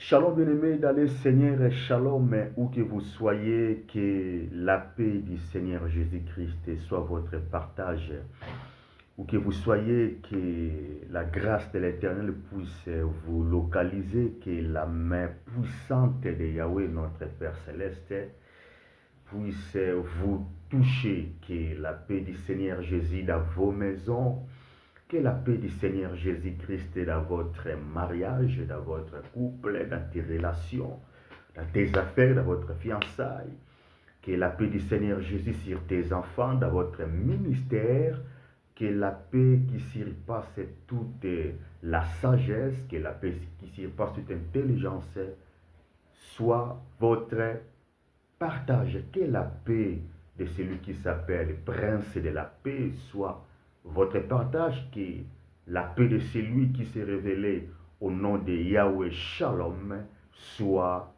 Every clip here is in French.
Shalom bien-aimés dans le Seigneur, shalom où que vous soyez, que la paix du Seigneur Jésus-Christ soit votre partage. Où que vous soyez, que la grâce de l'Éternel puisse vous localiser, que la main puissante de Yahweh, notre Père Céleste, puisse vous toucher, que la paix du Seigneur Jésus dans vos maisons, que la paix du Seigneur Jésus-Christ dans votre mariage, dans votre couple, dans tes relations, dans tes affaires, dans votre fiançailles. Que la paix du Seigneur Jésus sur tes enfants, dans votre ministère. Que la paix qui surpasse toute la sagesse, que la paix qui surpasse toute intelligence, soit votre partage. Que la paix de celui qui s'appelle Prince de la paix soit votre partage, que la paix de celui qui s'est révélé au nom de Yahweh Shalom soit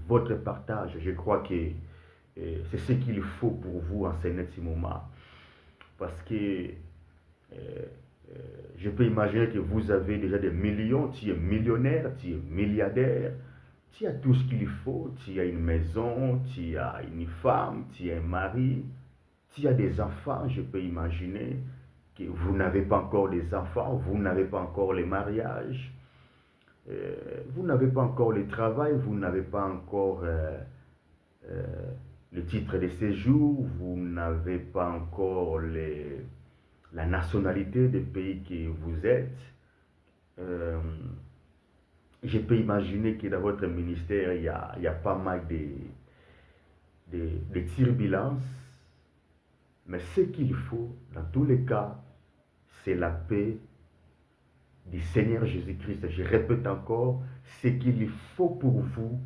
votre partage. Je crois que c'est ce qu'il faut pour vous en ce moment. Parce que je peux imaginer que vous avez déjà des millions, tu es millionnaire, tu es milliardaire, tu as tout ce qu'il faut, tu as une maison, tu as une femme, tu as un mari, tu as des enfants, je peux imaginer que vous n'avez pas encore des enfants, vous n'avez pas encore les mariages, vous n'avez pas encore le travail, vous n'avez pas encore le titre de séjour, vous n'avez pas encore la nationalité du pays que vous êtes. Je peux imaginer que dans votre ministère, il y a pas mal de turbulences, mais ce qu'il faut, dans tous les cas, c'est la paix du Seigneur Jésus-Christ. Je répète encore, ce qu'il faut pour vous,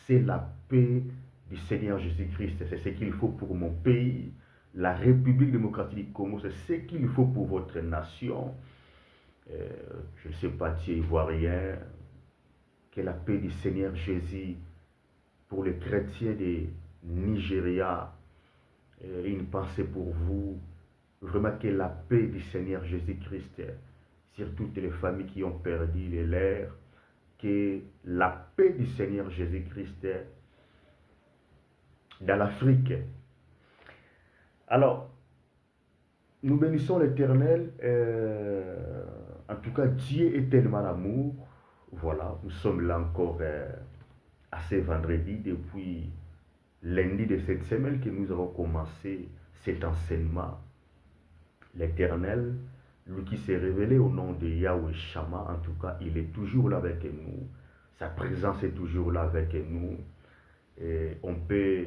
c'est la paix du Seigneur Jésus-Christ. C'est ce qu'il faut pour mon pays, la République démocratique du Congo. C'est ce qu'il faut pour votre nation. Je ne sais pas, tu es ivoirien. Que la paix du Seigneur Jésus pour les chrétiens de Nigeria, une pensée pour vous. Vraiment que la paix du Seigneur Jésus-Christ sur toutes les familles qui ont perdu les leurs, que la paix du Seigneur Jésus-Christ dans l'Afrique. Alors, nous bénissons l'Éternel. En tout cas, Dieu est tellement amour. Voilà, nous sommes là encore à ce vendredi, depuis lundi de cette semaine que nous avons commencé cet enseignement. L'Éternel, lui qui s'est révélé au nom de Yahweh Shama, en tout cas, il est toujours là avec nous. Sa présence est toujours là avec nous. Et on peut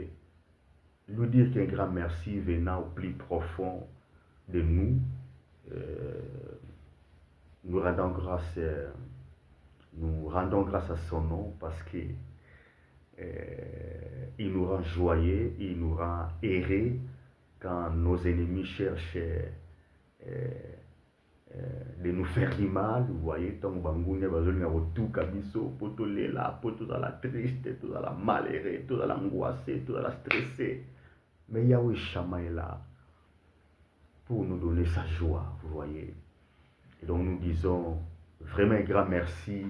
lui dire qu'un grand merci venant au plus profond de nous. Nous rendons grâce à son nom parce que il nous rend joyeux, il nous rend heureux quand nos ennemis cherchent de nous faire du mal. Vous voyez, tant que Bangoune a besoin de tout kabiso, pour tout les là, pour tout la triste, tout la malheureux, tout la angoissé, tout la stressé. Mais Yahweh Shama est là pour nous donner sa joie, vous voyez. Et donc nous disons vraiment un grand merci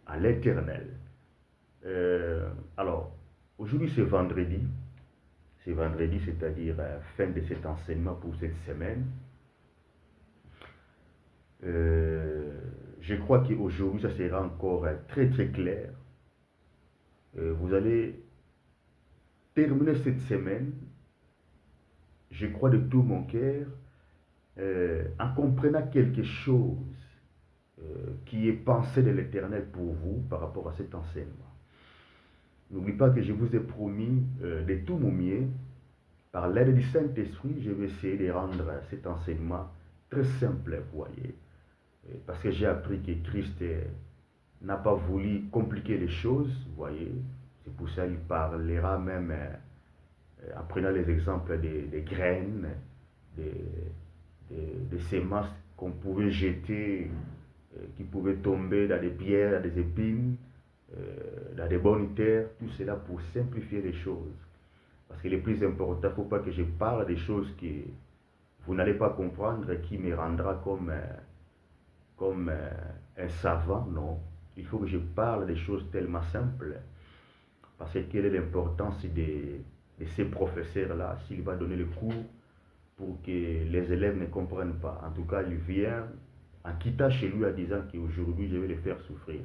à l'Éternel. Alors, aujourd'hui c'est vendredi. C'est vendredi, c'est-à-dire fin de cet enseignement pour cette semaine. Je crois qu'aujourd'hui ça sera encore très très clair. Vous allez terminer cette semaine, je crois de tout mon cœur, en comprenant quelque chose qui est pensé de l'Éternel pour vous par rapport à cet enseignement. N'oubliez pas que je vous ai promis de tout mon mieux, par l'aide du Saint-Esprit, je vais essayer de rendre cet enseignement très simple, vous voyez. Parce que j'ai appris que Christ n'a pas voulu compliquer les choses, vous voyez. C'est pour ça qu'il parlera même, en prenant les exemples des graines, des semences qu'on pouvait jeter, qui pouvaient tomber dans des pierres, dans des épines, dans des bonnes terres, tout cela pour simplifier les choses. Parce que le plus important, il ne faut pas que je parle des choses que vous n'allez pas comprendre, qui me rendra comme un savant, non. il faut que je parle des choses tellement simples. Parce que quelle est l'importance de ces professeurs-là s'il va donner le cours pour que les élèves ne comprennent pas. En tout cas, il vient en quittant chez lui en disant qu'aujourd'hui, je vais les faire souffrir.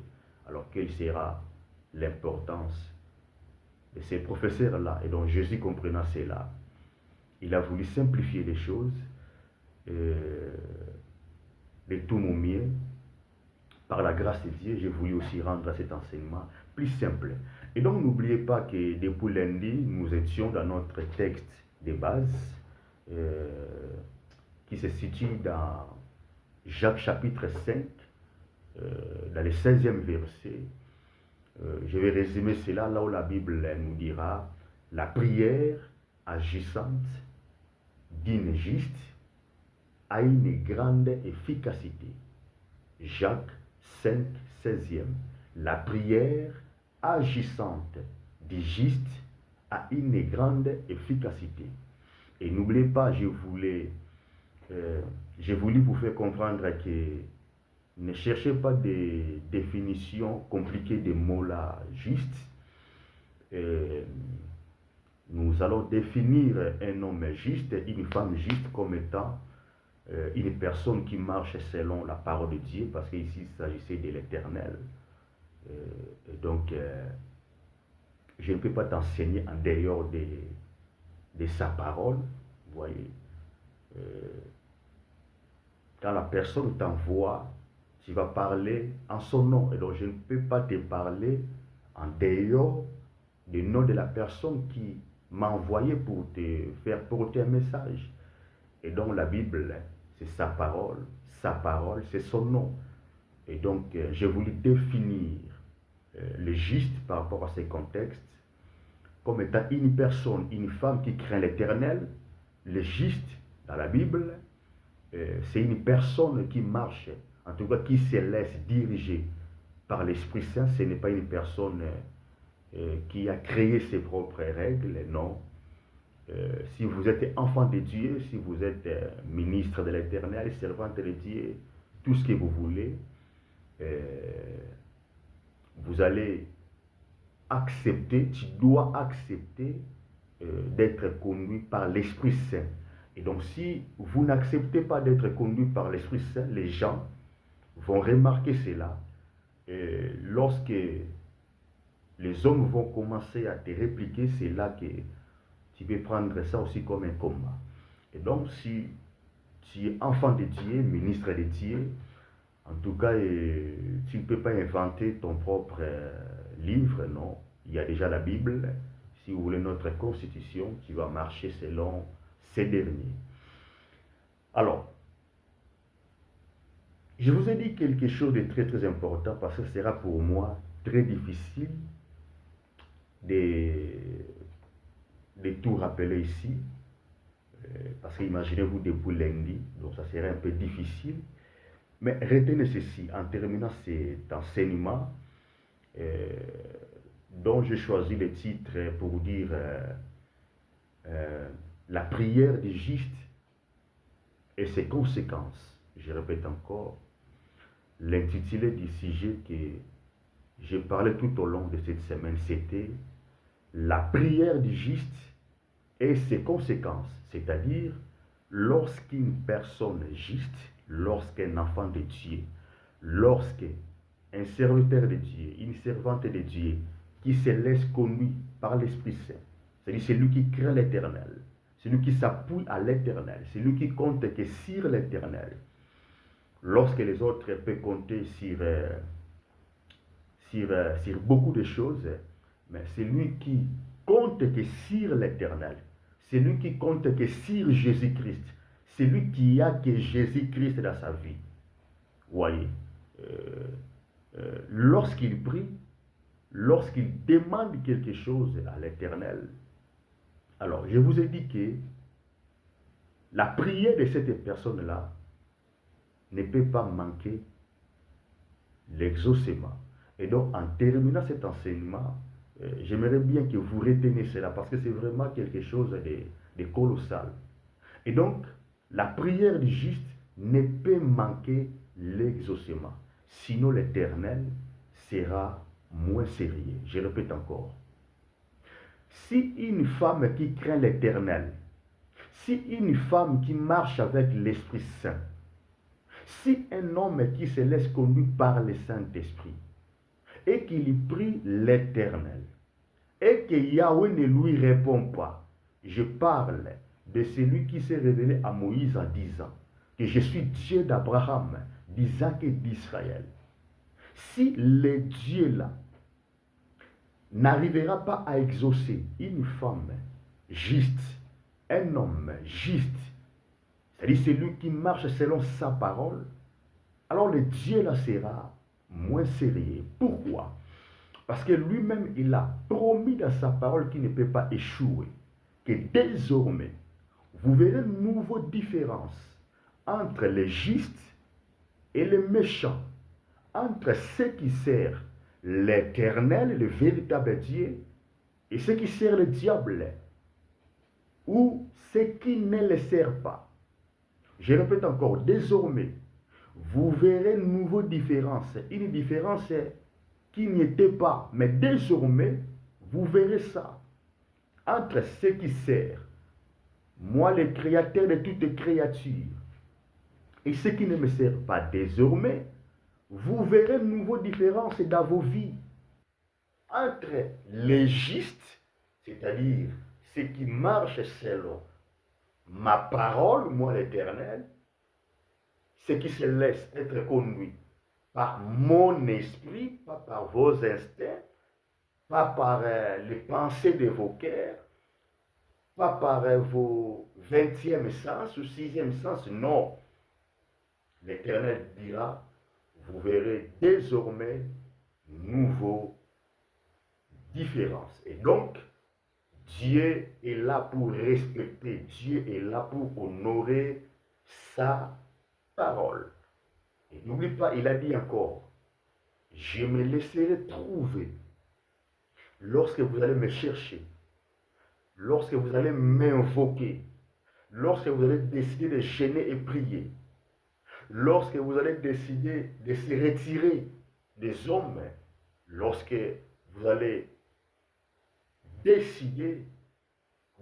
Alors, quelle sera l'importance de ces professeurs-là? Et donc, Jésus comprenant cela, il a voulu simplifier les choses de tout mon mieux. Par la grâce de Dieu, j'ai voulu aussi rendre cet enseignement plus simple. Et donc, n'oubliez pas que depuis lundi, nous étions dans notre texte de base qui se situe dans Jacques chapitre 5, dans le 16e verset. Je vais résumer cela là où la Bible nous dira la prière agissante d'une juste a une grande efficacité. Jacques 5, 16e. La prière agissante du juste a une grande efficacité. Et n'oubliez pas, j'ai voulu vous faire comprendre que ne cherchez pas des définitions compliquées des mots-là justes. Nous allons définir un homme juste, une femme juste comme étant une personne qui marche selon la parole de Dieu, parce qu'ici il s'agissait de l'Éternel. Donc, je ne peux pas t'enseigner en dehors de sa parole. Vous voyez, quand la personne t'envoie, tu vas parler en son nom. Et donc, je ne peux pas te parler en dehors du nom de la personne qui m'a envoyé pour te faire porter un message. Et donc, la Bible, c'est sa parole, c'est son nom. Et donc, j'ai voulu définir le juste par rapport à ces contextes comme étant une personne, une femme qui craint l'Éternel. Le juste, dans la Bible, c'est une personne qui marche, en tout cas qui se laisse diriger par l'Esprit Saint. Ce n'est pas une personne qui a créé ses propres règles, non. Si vous êtes enfant de Dieu, si vous êtes ministre de l'Éternel, servante de Dieu, tout ce que vous voulez, vous allez accepter, tu dois accepter d'être conduit par l'Esprit Saint. Et donc, si vous n'acceptez pas d'être conduit par l'Esprit Saint, les gens vont remarquer cela. Et lorsque les hommes vont commencer à te répliquer, c'est là que tu peux prendre ça aussi comme un combat. Et donc, si tu es enfant de Dieu, ministre de Dieu, en tout cas, tu ne peux pas inventer ton propre livre, non. Il y a déjà la Bible. Si vous voulez notre constitution, tu vas marcher selon ces derniers. Alors, je vous ai dit quelque chose de très très important parce que ce sera pour moi très difficile de tout rappeler ici. Parce que imaginez-vous depuis lundi, donc ça serait un peu difficile. Mais retenez ceci, en terminant cet enseignement, dont j'ai choisi le titre pour dire la prière du juste et ses conséquences. Je répète encore, l'intitulé du sujet que j'ai parlé tout au long de cette semaine, c'était la prière du juste et ses conséquences. C'est-à-dire, lorsqu'une personne juste, lorsqu'un enfant de Dieu, lorsqu'un serviteur de Dieu, une servante de Dieu, qui se laisse conduire par l'Esprit Saint, c'est-à-dire celui qui craint l'Éternel, celui qui s'appuie à l'Éternel, celui qui compte que sur l'Éternel, lorsque les autres peuvent compter sur beaucoup de choses, mais celui qui compte que sur l'Éternel, celui qui compte que sur Jésus-Christ, celui qui a que Jésus-Christ dans sa vie. Voyez, lorsqu'il prie, lorsqu'il demande quelque chose à l'Éternel, alors je vous ai dit que la prière de cette personne-là ne peut pas manquer l'exaucement. Et donc, en terminant cet enseignement, j'aimerais bien que vous reteniez cela parce que c'est vraiment quelque chose de colossal. Et donc, la prière du juste ne peut manquer l'exaucement. Sinon, l'Éternel sera moins sérieux. Je répète encore. Si une femme qui craint l'Éternel, si une femme qui marche avec l'Esprit Saint, si un homme qui se laisse conduire par le Saint-Esprit et qu'il prie l'Éternel et que Yahweh ne lui répond pas, je parle de celui qui s'est révélé à Moïse en disant que je suis Dieu d'Abraham, d'Isaac et d'Israël. Si le Dieu-là n'arrivera pas à exaucer une femme juste, un homme juste, c'est-à-dire celui qui marche selon sa parole, alors le Dieu-là sera moins sérieux. Pourquoi? Parce que lui-même, il a promis dans sa parole qu'il ne peut pas échouer. Que désormais, vous verrez une nouvelle différence entre les justes et les méchants, entre ceux qui servent l'Éternel, le véritable Dieu, et ceux qui servent le diable, ou ceux qui ne le servent pas. Je répète encore, désormais, vous verrez une nouvelle différence, une différence qui n'y était pas, mais désormais, vous verrez ça, entre ceux qui servent, moi le créateur de toutes créatures, et ceux qui ne me servent pas désormais, vous verrez une nouvelle différence dans vos vies, entre les justes, c'est-à-dire ceux qui marchent selon ma parole, moi l'Éternel, ceux qui se laissent être conduits par mon esprit, pas par vos instincts, pas par les pensées de vos cœurs, pas par vos 20e sens ou 6e sens, non. L'Éternel dira, vous verrez désormais nouveau différence. Et donc, Dieu est là pour respecter, Dieu est là pour honorer sa parole. Et n'oublie pas, il a dit encore, je me laisserai trouver lorsque vous allez me chercher, lorsque vous allez m'invoquer, lorsque vous allez décider de gêner et prier, lorsque vous allez décider de se retirer des hommes, lorsque vous allez décider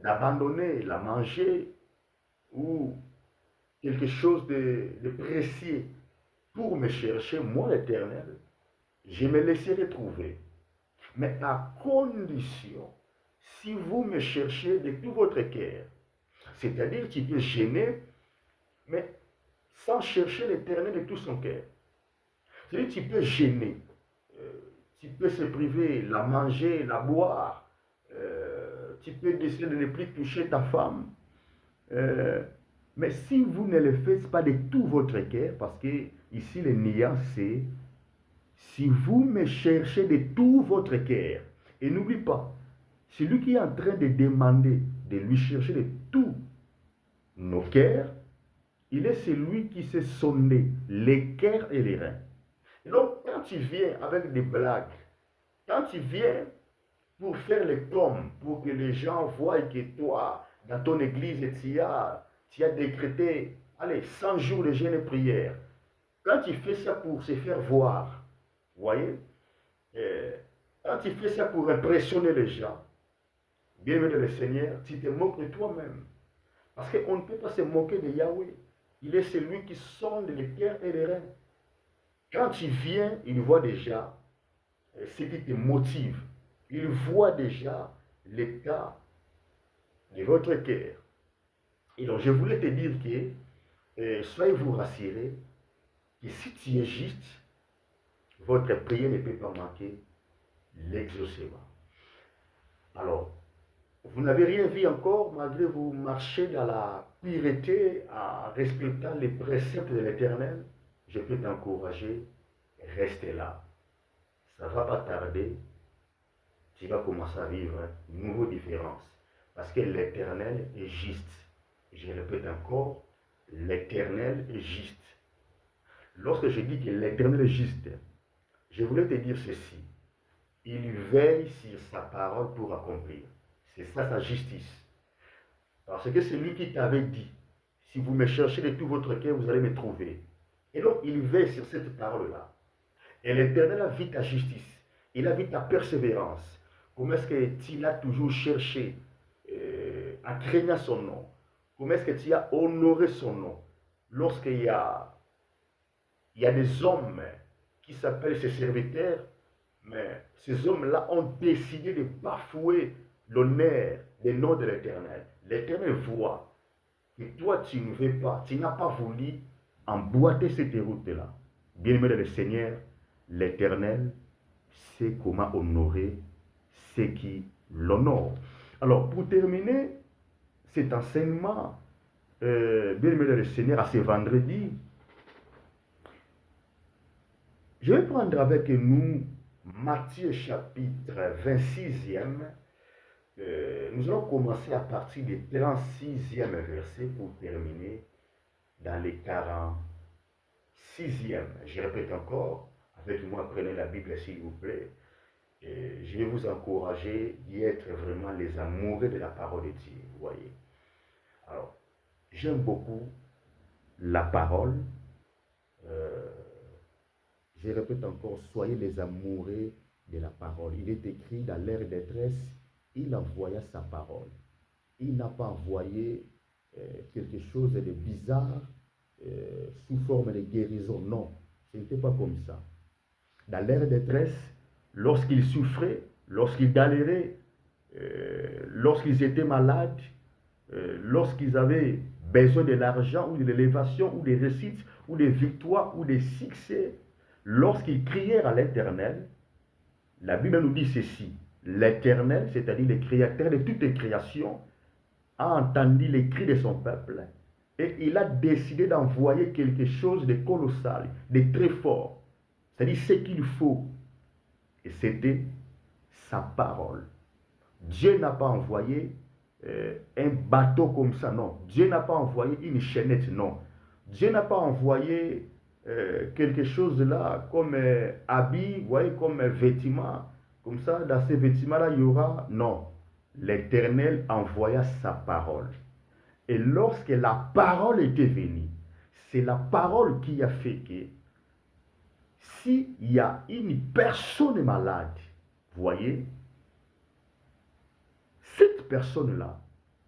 d'abandonner la manger ou quelque chose de précieux pour me chercher, moi l'Éternel, je me laisserai trouver. Mais à condition, si vous me cherchez de tout votre cœur, c'est-à-dire tu peux gêner, mais sans chercher l'Éternel de tout son cœur. C'est-à-dire tu peux gêner, tu peux se priver, la manger, la boire, tu peux décider de ne plus toucher ta femme. Mais si vous ne le faites pas de tout votre cœur, parce que ici le niant c'est, si vous me cherchez de tout votre cœur, et n'oublie pas, celui qui est en train de demander de lui chercher de tout nos cœurs, il est celui qui s'est sondé les cœurs et les reins. Et donc, quand tu viens avec des blagues, quand tu viens pour faire les tombes, pour que les gens voient que toi, dans ton église, tu as décrété, allez, 100 jours de jeûne et prière. Quand tu fais ça pour se faire voir, vous voyez, quand tu fais ça pour impressionner les gens, bien-aimé le Seigneur, tu te moques de toi-même. Parce qu'on ne peut pas se moquer de Yahweh. Il est celui qui sonde les cœurs et les reins. Quand tu viens, il voit déjà ce qui te motive. Il voit déjà l'état de votre cœur. Et donc, je voulais te dire que, soyez-vous rassurés, que si tu es juste, votre prière ne peut pas manquer l'exaucement. Alors, vous n'avez rien vu encore, malgré vous marchez dans la pureté en respectant les préceptes de l'Éternel. Je peux t'encourager, restez là. Ça ne va pas tarder. Tu vas commencer à vivre une nouvelle différence. Parce que l'Éternel est juste. Je répète encore, l'Éternel est juste. Lorsque je dis que l'Éternel est juste, je voulais te dire ceci. Il veille sur sa parole pour accomplir. C'est ça sa justice. Parce que c'est lui qui t'avait dit, si vous me cherchez de tout votre cœur, vous allez me trouver. Et donc, il veille sur cette parole-là. Et l'Éternel a vu ta justice. Il a vu ta persévérance. Comment est-ce que tu as toujours cherché à craindre son nom? Comment est-ce que tu as honoré son nom? Lorsqu'il y a des hommes qui s'appellent ses serviteurs, mais ces hommes-là ont décidé de bafouer l'honneur des noms de l'Éternel. L'Éternel voit que toi, tu ne veux pas, tu n'as pas voulu emboîter cette route-là. Bien-aimé dans le Seigneur, l'Éternel sait comment honorer ceux qui l'honorent. Alors, pour terminer cet enseignement, bien-aimé dans le Seigneur, à ce vendredi, je vais prendre avec nous Matthieu chapitre 26e. Nous allons commencer à partir du 36e verset pour terminer dans les 46e. Je répète encore, avec moi, prenez la Bible s'il vous plaît. Et je vais vous encourager d'y être vraiment les amoureux de la parole de Dieu. Vous voyez. Alors, j'aime beaucoup la parole. Je répète encore, soyez les amoureux de la parole. Il est écrit dans l'ère détresse, il envoya sa parole. Il n'a pas envoyé quelque chose de bizarre sous forme de guérison. Non, ce n'était pas comme ça. Dans l'ère détresse, lorsqu'ils souffraient, lorsqu'ils galéraient, lorsqu'ils étaient malades, lorsqu'ils avaient besoin de l'argent ou de l'élévation ou des réussites ou des victoires ou des succès, lorsqu'ils crièrent à l'Éternel, la Bible nous dit ceci. L'Éternel, c'est-à-dire le créateur de toutes les créations, a entendu les cris de son peuple et il a décidé d'envoyer quelque chose de colossal, de très fort. C'est-à-dire ce qu'il faut. Et c'était sa parole. Dieu n'a pas envoyé un bateau comme ça, non. Dieu n'a pas envoyé une chaînette, non. Dieu n'a pas envoyé quelque chose là comme habit, vous voyez, comme vêtement. Comme ça, dans ces vêtements-là, il y aura... Non. L'Éternel envoya sa parole. Et lorsque la parole était venue, c'est la parole qui a fait que s'il y a une personne malade, vous voyez, cette personne-là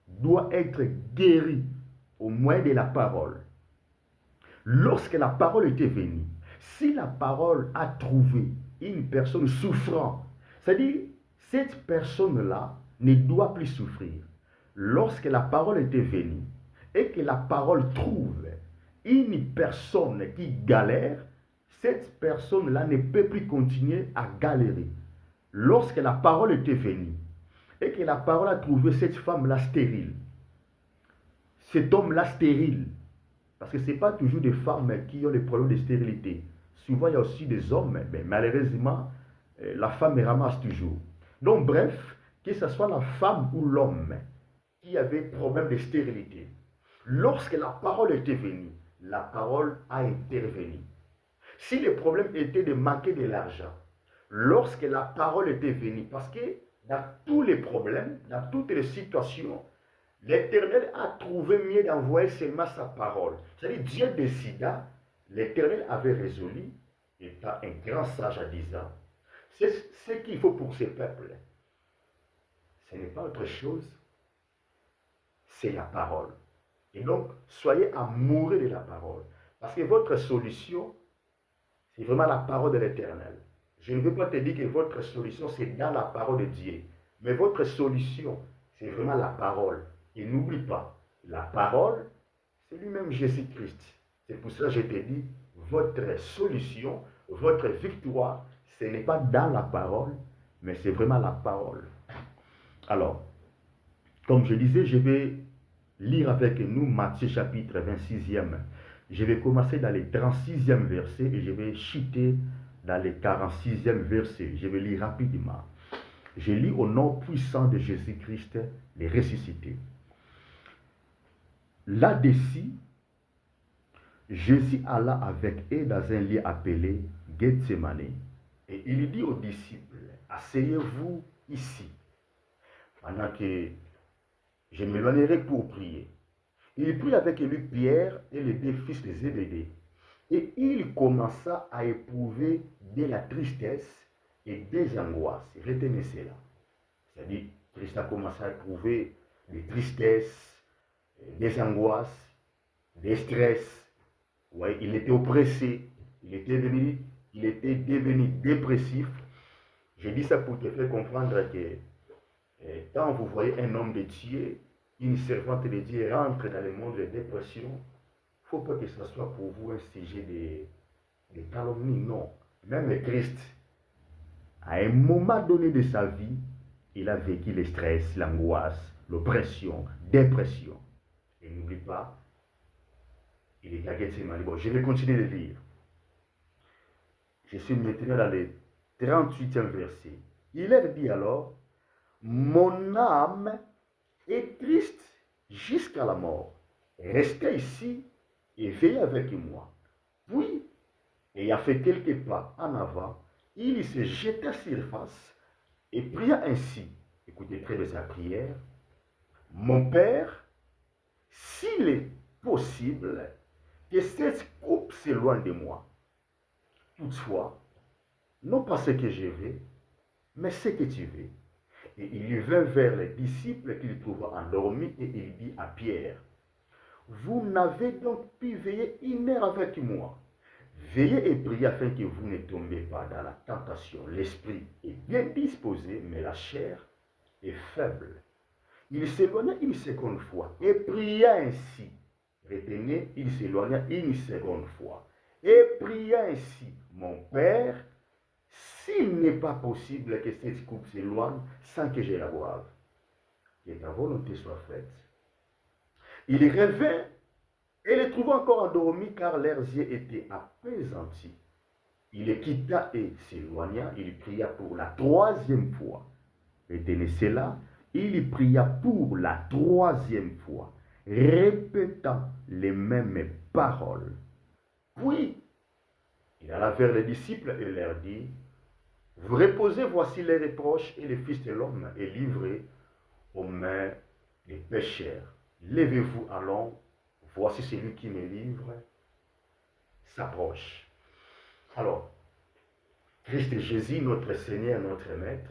doit être guérie au moyen de la parole. Lorsque la parole était venue, si la parole a trouvé une personne souffrant, c'est-à-dire cette personne-là ne doit plus souffrir. Lorsque la parole était venue et que la parole trouve une personne qui galère, cette personne-là ne peut plus continuer à galérer. Lorsque la parole était venue et que la parole a trouvé cette femme-là stérile, cet homme-là stérile, parce que ce n'est pas toujours des femmes qui ont des problèmes de stérilité. Souvent, il y a aussi des hommes, mais malheureusement, la femme ramasse toujours. Donc, bref, que ce soit la femme ou l'homme qui avait problème de stérilité, lorsque la parole était venue, la parole a intervenu. Si le problème était de manquer de l'argent, lorsque la parole était venue, parce que dans tous les problèmes, dans toutes les situations, l'Éternel a trouvé mieux d'envoyer seulement sa parole. C'est-à-dire, Dieu décida, l'Éternel avait résolu, étant un grand sage à 10 ans. C'est ce qu'il faut pour ce peuple. Ce n'est pas autre chose, c'est la parole. Et donc, soyez amoureux de la parole. Parce que votre solution, c'est vraiment la parole de l'Éternel. Je ne veux pas te dire que votre solution, c'est dans la parole de Dieu. Mais votre solution, c'est vraiment la parole. Et n'oublie pas, la parole, c'est lui-même Jésus-Christ. C'est pour cela que je te dis, votre solution, votre victoire, ce n'est pas dans la parole, mais c'est vraiment la parole. Alors, comme je disais, je vais lire avec nous Matthieu chapitre 26e. Je vais commencer dans les 36e verset et je vais chuter dans les 46e verset. Je vais lire rapidement. Je lis au nom puissant de Jésus-Christ, les ressuscités. Là-dessus, Jésus alla avec eux dans un lieu appelé Gethsemane. Et il dit aux disciples, asseyez-vous ici, pendant que je m'éloignerai pour prier. Il prit avec lui Pierre et les deux fils de Zébédée, Et il commença à éprouver de la tristesse et des angoisses. Retenez cela. C'est-à-dire, Christ a commencé à éprouver des tristesses, des angoisses, des stress. Ouais, il était oppressé, il était devenu dépressif. Je dis ça pour te faire comprendre que quand vous voyez un homme de Dieu, une servante de Dieu rentre dans le monde de dépression, il ne faut pas que ce soit pour vous un sujet de calomnie, non. Même Christ, à un moment donné de sa vie, il a vécu le stress, l'angoisse, l'oppression, dépression. Et n'oublie pas, il est à Gethsemane. Bon, je vais continuer de lire. Je suis maintenant dans le 38e verset. Il leur dit alors, mon âme est triste jusqu'à la mort. Restez ici et veillez avec moi. Puis, ayant fait quelques pas en avant, il se jeta sur face et pria ainsi. Écoutez très bien sa prière. Mon Père, s'il est possible, que cette coupe s'éloigne de moi. Toutefois, non pas ce que je veux, mais ce que tu veux. Et il vint vers les disciples qu'il trouva endormis et il dit à Pierre, vous n'avez donc pu veiller une heure avec moi. Veillez et priez afin que vous ne tombiez pas dans la tentation. L'esprit est bien disposé, mais la chair est faible. Il s'éloigna une seconde fois et pria ainsi. Retenez, il s'éloigna une seconde fois et pria ainsi. Mon Père, s'il n'est pas possible que cette coupe s'éloigne sans que je la boive, que ta volonté soit faite. Il revint et les trouva encore endormis car leurs yeux étaient apaisantis. Il les quitta et s'éloigna. Il pria pour la troisième fois. Retenez cela. Il pria pour la troisième fois, répétant les mêmes paroles. Puis, il alla vers les disciples et leur dit, vous reposez, voici les reproches et le Fils de l'homme est livré aux mains des pécheurs. Levez-vous, allons, voici celui qui me livre s'approche. Alors, Christ Jésus, notre Seigneur, notre Maître,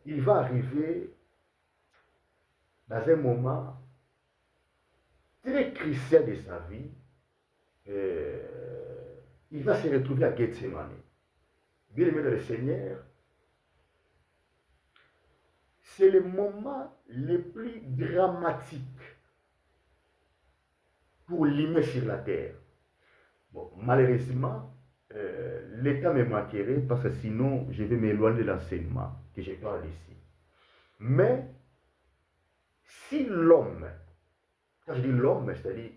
il va arriver dans un moment très crucial de sa vie. Il va se retrouver à Gethsemane. Bien aimé le Seigneur, c'est le moment le plus dramatique pour l'humain sur la terre. Bon, malheureusement, le temps me manquerait parce que sinon je vais m'éloigner de l'enseignement que je parle ici. Mais si l'homme, quand je dis l'homme, c'est-à-dire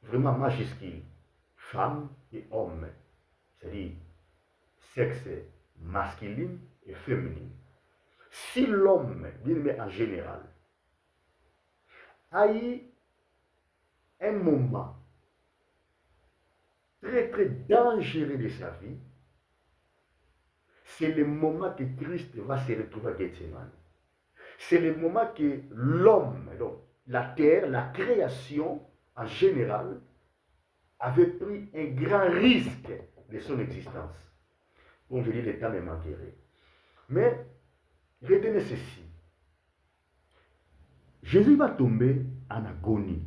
vraiment majuscule, femme et homme, c'est-à-dire sexe masculin et féminin, si l'homme, bien aimé en général, a eu un moment très très dangereux de sa vie, c'est le moment que Christ va se retrouver à Gethsemane. C'est le moment que l'homme, donc la terre, la création en général, avait pris un grand risque de son existence. Comme je dis, le temps me manquerait. Mais retenez ceci. Jésus va tomber en agonie.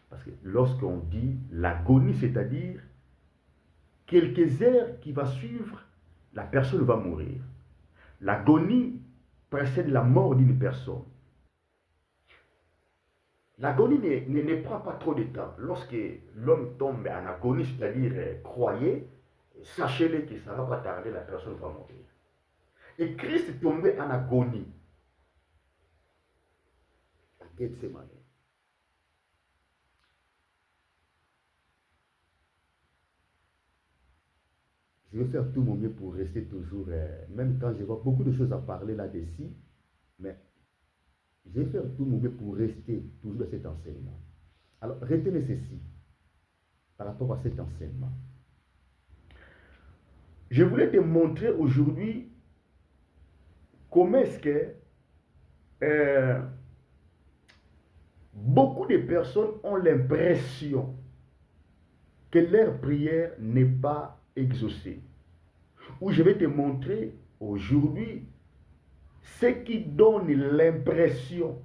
Parce que lorsqu'on dit l'agonie, c'est-à-dire quelques heures qui va suivre, la personne va mourir. L'agonie précède la mort d'une personne. L'agonie ne prend pas trop de temps. Lorsque l'homme tombe en agonie, c'est-à-dire croyez, sachez-le que ça ne va pas tarder, la personne va mourir. Et Christ tombait en agonie. À Gethsemane. Je vais faire tout mon mieux pour rester toujours, même quand je vois beaucoup de choses à parler là-dessus, mais je vais faire tout mon mieux pour rester toujours dans cet enseignement. Alors, retenez ceci par rapport à cet enseignement. Je voulais te montrer aujourd'hui comment est-ce que beaucoup de personnes ont l'impression que leur prière n'est pas exaucée. Ou je vais te montrer aujourd'hui ce qui donne l'impression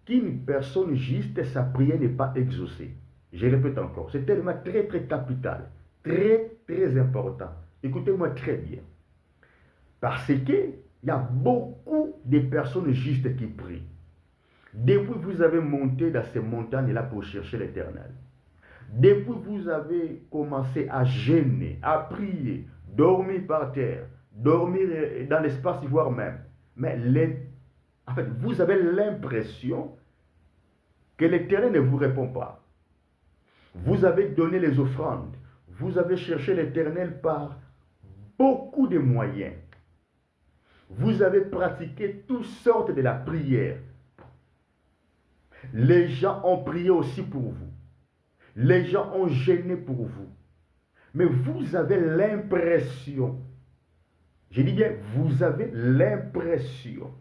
qu'une personne juste, sa prière n'est pas exaucée. Je répète encore, c'est tellement très très capital, très très important. Écoutez-moi très bien. Parce que il y a beaucoup de personnes justes qui prient. Depuis que vous avez monté dans ces montagnes-là pour chercher l'Éternel, depuis que vous avez commencé à jeûner, à prier, dormir par terre, dormir dans l'espace voire même, mais en fait, vous avez l'impression que l'Éternel ne vous répond pas. Vous avez donné les offrandes, vous avez cherché l'Éternel par beaucoup de moyens. Vous avez pratiqué toutes sortes de la prière. Les gens ont prié aussi pour vous. Les gens ont jeûné pour vous. Mais vous avez l'impression, je dis bien, vous avez l'impression,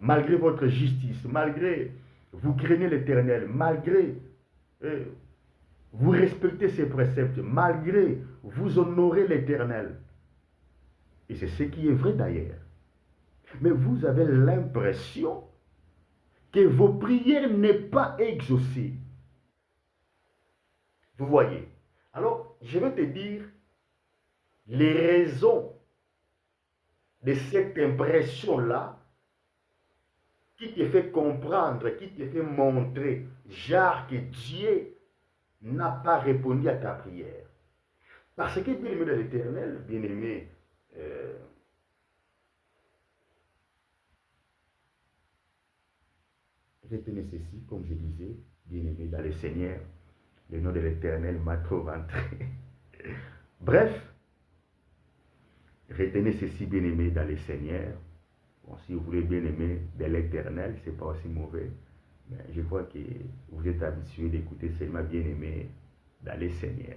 malgré votre justice, malgré vous craignez l'Éternel, malgré vous respectez ses préceptes, malgré vous honorez l'Éternel. Et c'est ce qui est vrai d'ailleurs. Mais vous avez l'impression que vos prières n'est pas exaucées. Vous voyez. Alors, je vais te dire les raisons de cette impression-là qui te fait comprendre, qui te fait montrer, genre que Dieu n'a pas répondu à ta prière. Parce que, bien-aimé de l'Éternel, bien-aimé, retenez ceci, comme je disais, bien-aimé dans le Seigneur, le nom de l'Éternel m'a trop rentré. Bref, retenez ceci, bien-aimé dans le Seigneur. Bon, si vous voulez bien-aimé de l'Éternel, ce n'est pas aussi mauvais. Mais je crois que vous êtes habitués d'écouter seulement bien-aimé dans le Seigneur.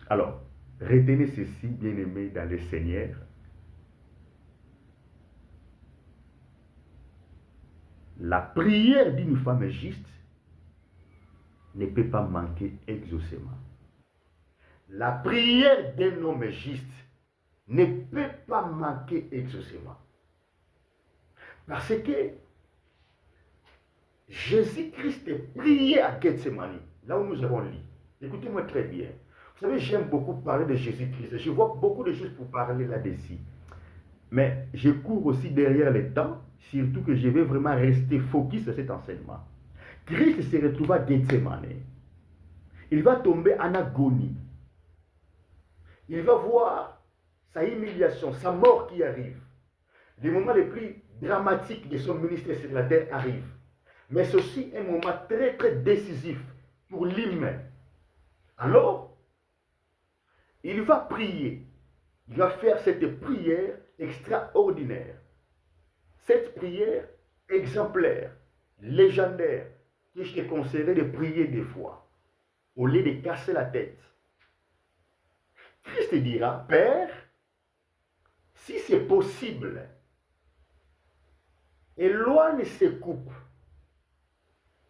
Alors, retenez ceci, bien-aimé dans le Seigneur. La prière d'une femme juste ne peut pas manquer exaucément. La prière d'un homme juste ne peut pas manquer exaucément. Parce que Jésus-Christ priait à Gethsemane, là où nous avons lu. Écoutez-moi très bien. Vous savez, j'aime beaucoup parler de Jésus-Christ. Je vois beaucoup de choses pour parler là-dessus. Mais je cours aussi derrière le temps, surtout que je vais vraiment rester focus sur cet enseignement. Christ se retrouve à Gethsemane. Il va tomber en agonie. Il va voir sa humiliation, sa mort qui arrive. Les moments les plus dramatiques de son ministère sur la terre arrivent. Mais c'est aussi un moment très très décisif pour l'humain. Alors, il va prier. Il va faire cette prière extraordinaire. Cette prière exemplaire, légendaire, que je te conseillerais de prier des fois, au lieu de casser la tête. Christ dira, Père, si c'est possible, éloigne ces coupes.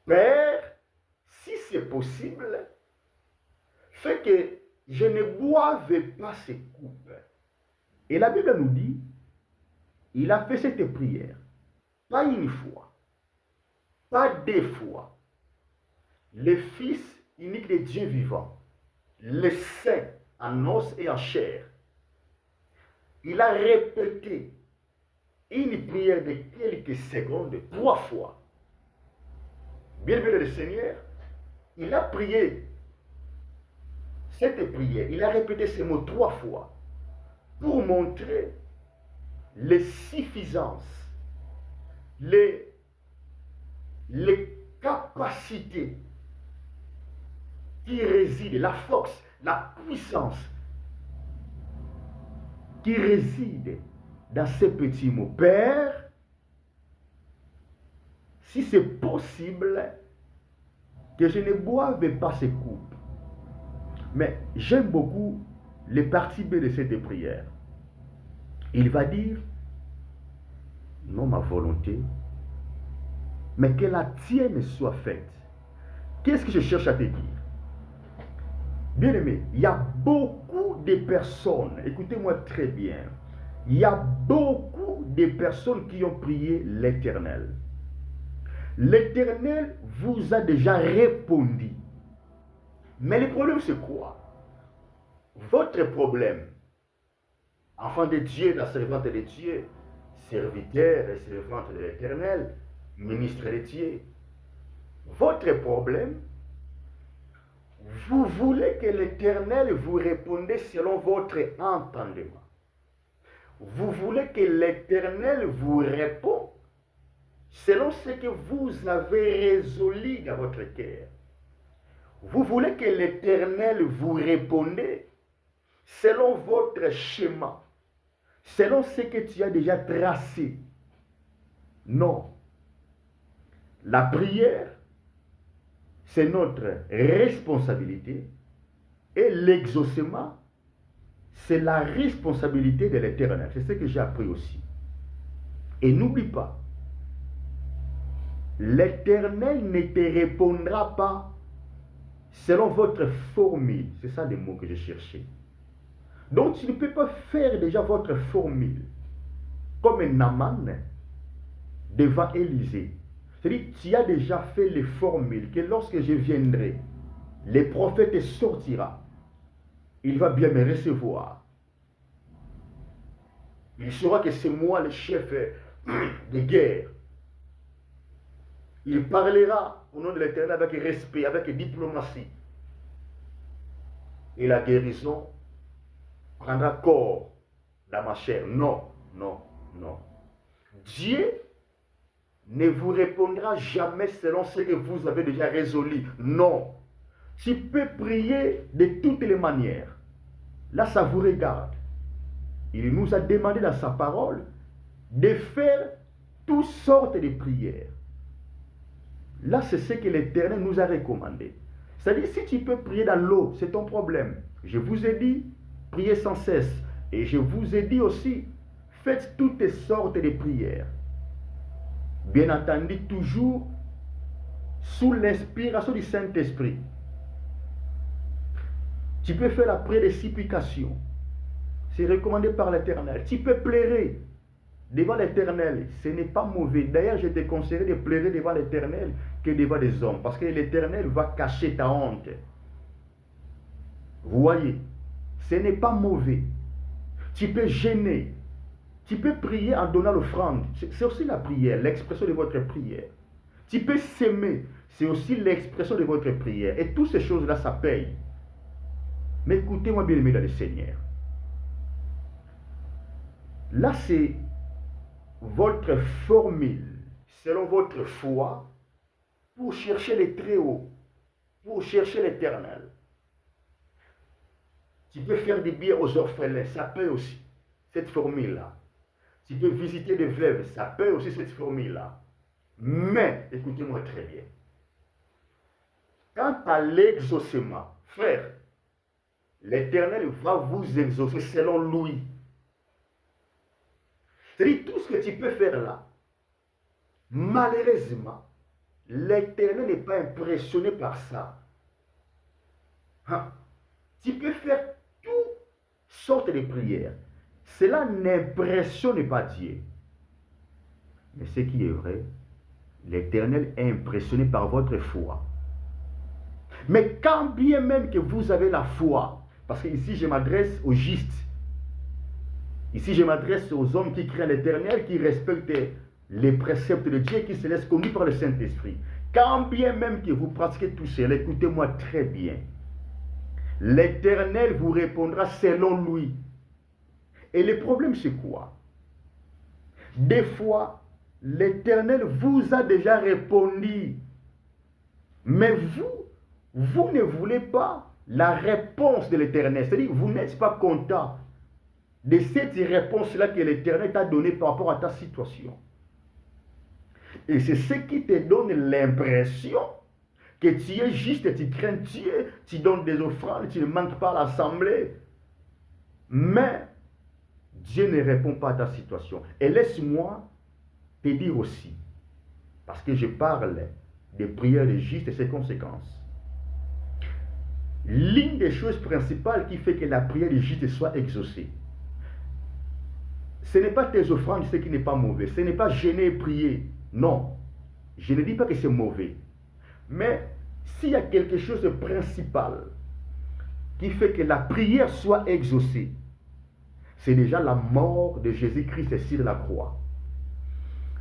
Père, si c'est possible, fais que je ne boive pas ces coupes. Et la Bible nous dit, il a fait cette prière, pas une fois, pas deux fois. Le Fils unique de Dieu vivant, le Saint en os et en chair, il a répété une prière de quelques secondes, 3 fois. Bien-aimé le Seigneur, il a prié cette prière, il a répété ces mots 3 fois pour montrer les suffisances, les capacités qui résident, la force, la puissance qui réside dans ces petits mots. Père, si c'est possible, que je ne boive pas ces coupes. Mais j'aime beaucoup les parties B de cette prière. Il va dire, non ma volonté, mais que la tienne soit faite. Qu'est-ce que je cherche à te dire? Bien aimé, il y a beaucoup de personnes, écoutez-moi très bien, il y a beaucoup de personnes qui ont prié l'Éternel. L'Éternel vous a déjà répondu. Mais le problème, c'est quoi? Votre problème, enfant de Dieu, la servante de Dieu, serviteur et servante de l'Éternel, ministre de Dieu, votre problème, vous voulez que l'Éternel vous réponde selon votre entendement. Vous voulez que l'Éternel vous réponde selon ce que vous avez résolu dans votre cœur. Vous voulez que l'Éternel vous réponde selon votre schéma, selon ce que tu as déjà tracé. Non. La prière, c'est notre responsabilité et l'exaucement, c'est la responsabilité de l'Éternel. C'est ce que j'ai appris aussi. Et n'oublie pas, l'Éternel ne te répondra pas selon votre formule. C'est ça les mots que je cherchais. Donc tu ne peux pas faire déjà votre formule comme Naaman devant Élisée. C'est-à-dire, tu as déjà fait les formules que lorsque je viendrai, le prophète sortira. Il va bien me recevoir. Il saura que c'est moi le chef de guerre. Il parlera au nom de l'Éternel avec respect, avec diplomatie. Et la guérison prendra corps dans ma chair. Non, non, non. Dieu ne vous répondra jamais selon ce que vous avez déjà résolu. Non. Tu peux prier de toutes les manières. Là, ça vous regarde. Il nous a demandé dans sa parole de faire toutes sortes de prières. Là, c'est ce que l'Éternel nous a recommandé. C'est-à-dire, si tu peux prier dans l'eau, c'est ton problème. Je vous ai dit, priez sans cesse. Et je vous ai dit aussi, faites toutes sortes de prières. Bien entendu, toujours sous l'inspiration du Saint-Esprit. Tu peux faire la prière de supplication. C'est recommandé par l'Éternel. Tu peux pleurer devant l'Éternel. Ce n'est pas mauvais. D'ailleurs, je te conseillerais de pleurer devant l'Éternel que devant les hommes. Parce que l'Éternel va cacher ta honte. Vous voyez, ce n'est pas mauvais. Tu peux gêner. Tu peux prier en donnant l'offrande. C'est aussi la prière, l'expression de votre prière. Tu peux s'aimer. C'est aussi l'expression de votre prière. Et toutes ces choses-là, ça paye. Mais écoutez-moi bien aimé dans le Seigneur. Là, c'est votre formule, selon votre foi, pour chercher les très hauts, pour chercher l'Éternel. Tu peux faire des biens aux orphelins, ça paye aussi, cette formule-là. Tu peux visiter des veuves, ça paye aussi cette formule-là. Mais, écoutez-moi très bien. Quant à l'exaucement, frère, l'Éternel va vous exaucer selon lui. C'est-à-dire, tout ce que tu peux faire là, malheureusement, l'Éternel n'est pas impressionné par ça. Hein? Tu peux faire toutes sortes de prières. Cela n'impressionne pas Dieu. Mais ce qui est vrai, l'Éternel est impressionné par votre foi. Mais quand bien même que vous avez la foi, parce que ici je m'adresse aux justes, ici je m'adresse aux hommes qui craignent l'Éternel, qui respectent les préceptes de Dieu, qui se laissent conduire par le Saint-Esprit. Quand bien même que vous pratiquez tout cela, écoutez-moi très bien. L'Éternel vous répondra selon lui. Et le problème c'est quoi? Des fois, l'Éternel vous a déjà répondu. Mais vous ne voulez pas la réponse de l'Éternel. C'est-à-dire que vous n'êtes pas content de cette réponse-là que l'Éternel t'a donnée par rapport à ta situation. Et c'est ce qui te donne l'impression que tu es juste, tu crains Dieu, tu donnes des offrandes, tu ne manques pas à l'assemblée. Mais Dieu ne répond pas à ta situation. Et laisse-moi te dire aussi, parce que je parle des prières de justes et ses conséquences. l'une des choses principales qui fait que la prière du juste soit exaucée. Ce n'est pas tes offrandes, ce qui n'est pas mauvais. Ce n'est pas gêner et prier. Non. Je ne dis pas que c'est mauvais. Mais s'il y a quelque chose de principal qui fait que la prière soit exaucée, c'est déjà la mort de Jésus-Christ sur la croix.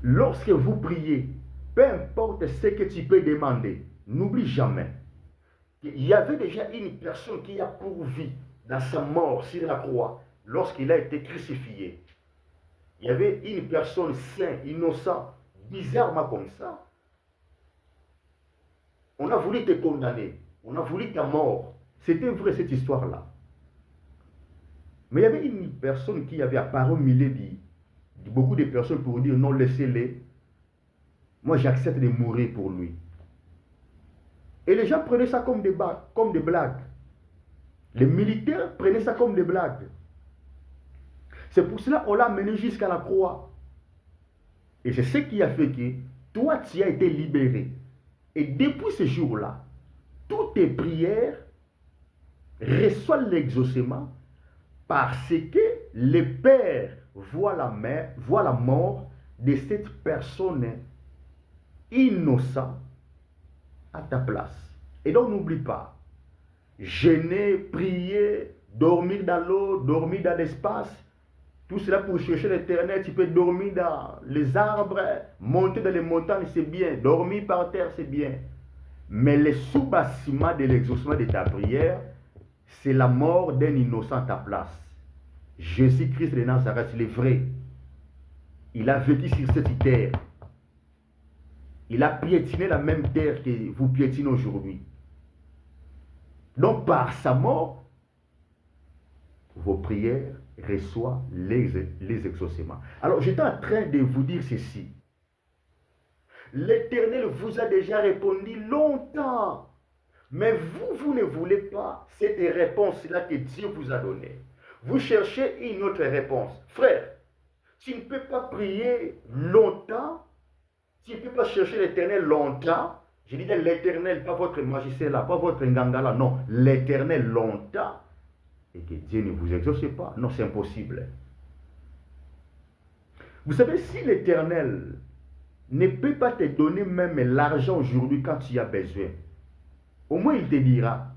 Lorsque vous priez, peu importe ce que tu peux demander, n'oublie jamais qu'il y avait déjà une personne qui a pourvu dans sa mort sur la croix lorsqu'il a été crucifié. Il y avait une personne sainte, innocente, bizarrement comme ça. On a voulu te condamner, on a voulu ta mort. C'était vrai cette histoire-là. Mais il y avait une personne qui avait apparu au milieu de beaucoup de personnes pour dire non, laissez-les. Moi, j'accepte de mourir pour lui. Et les gens prenaient ça comme des blagues. Les militaires prenaient ça comme des blagues. C'est pour cela qu'on l'a amené jusqu'à la croix. Et c'est ce qui a fait que toi, tu as été libéré. Et depuis ce jour-là, toutes tes prières reçoivent l'exaucement parce que le Père voit la mort de cette personne innocente à ta place. Et donc n'oublie pas, jeûner, prier, dormir dans l'eau, dormir dans l'espace, tout cela pour chercher l'éternel. Tu peux dormir dans les arbres, monter dans les montagnes, c'est bien. Dormir par terre, c'est bien. Mais le soubassement de l'exaucement de ta prière, c'est la mort d'un innocent à ta place. Jésus-Christ de Nazareth, il est vrai. Il a vécu sur cette terre. Il a piétiné la même terre que vous piétinez aujourd'hui. Donc par sa mort, vos prières reçoivent les exaucements. Alors j'étais en train de vous dire ceci. L'Éternel vous a déjà répondu longtemps. Mais vous ne voulez pas cette réponse-là que Dieu vous a donnée. Vous cherchez une autre réponse. Frère, tu ne peux pas prier longtemps. Tu ne peux pas chercher l'Éternel longtemps. Je dis l'Éternel, pas votre magicien là, pas votre nganga là. Non, l'Éternel longtemps. Et que Dieu ne vous exauce pas. Non, c'est impossible. Vous savez, si l'Éternel ne peut pas te donner même l'argent aujourd'hui quand tu as besoin, au moins il te dira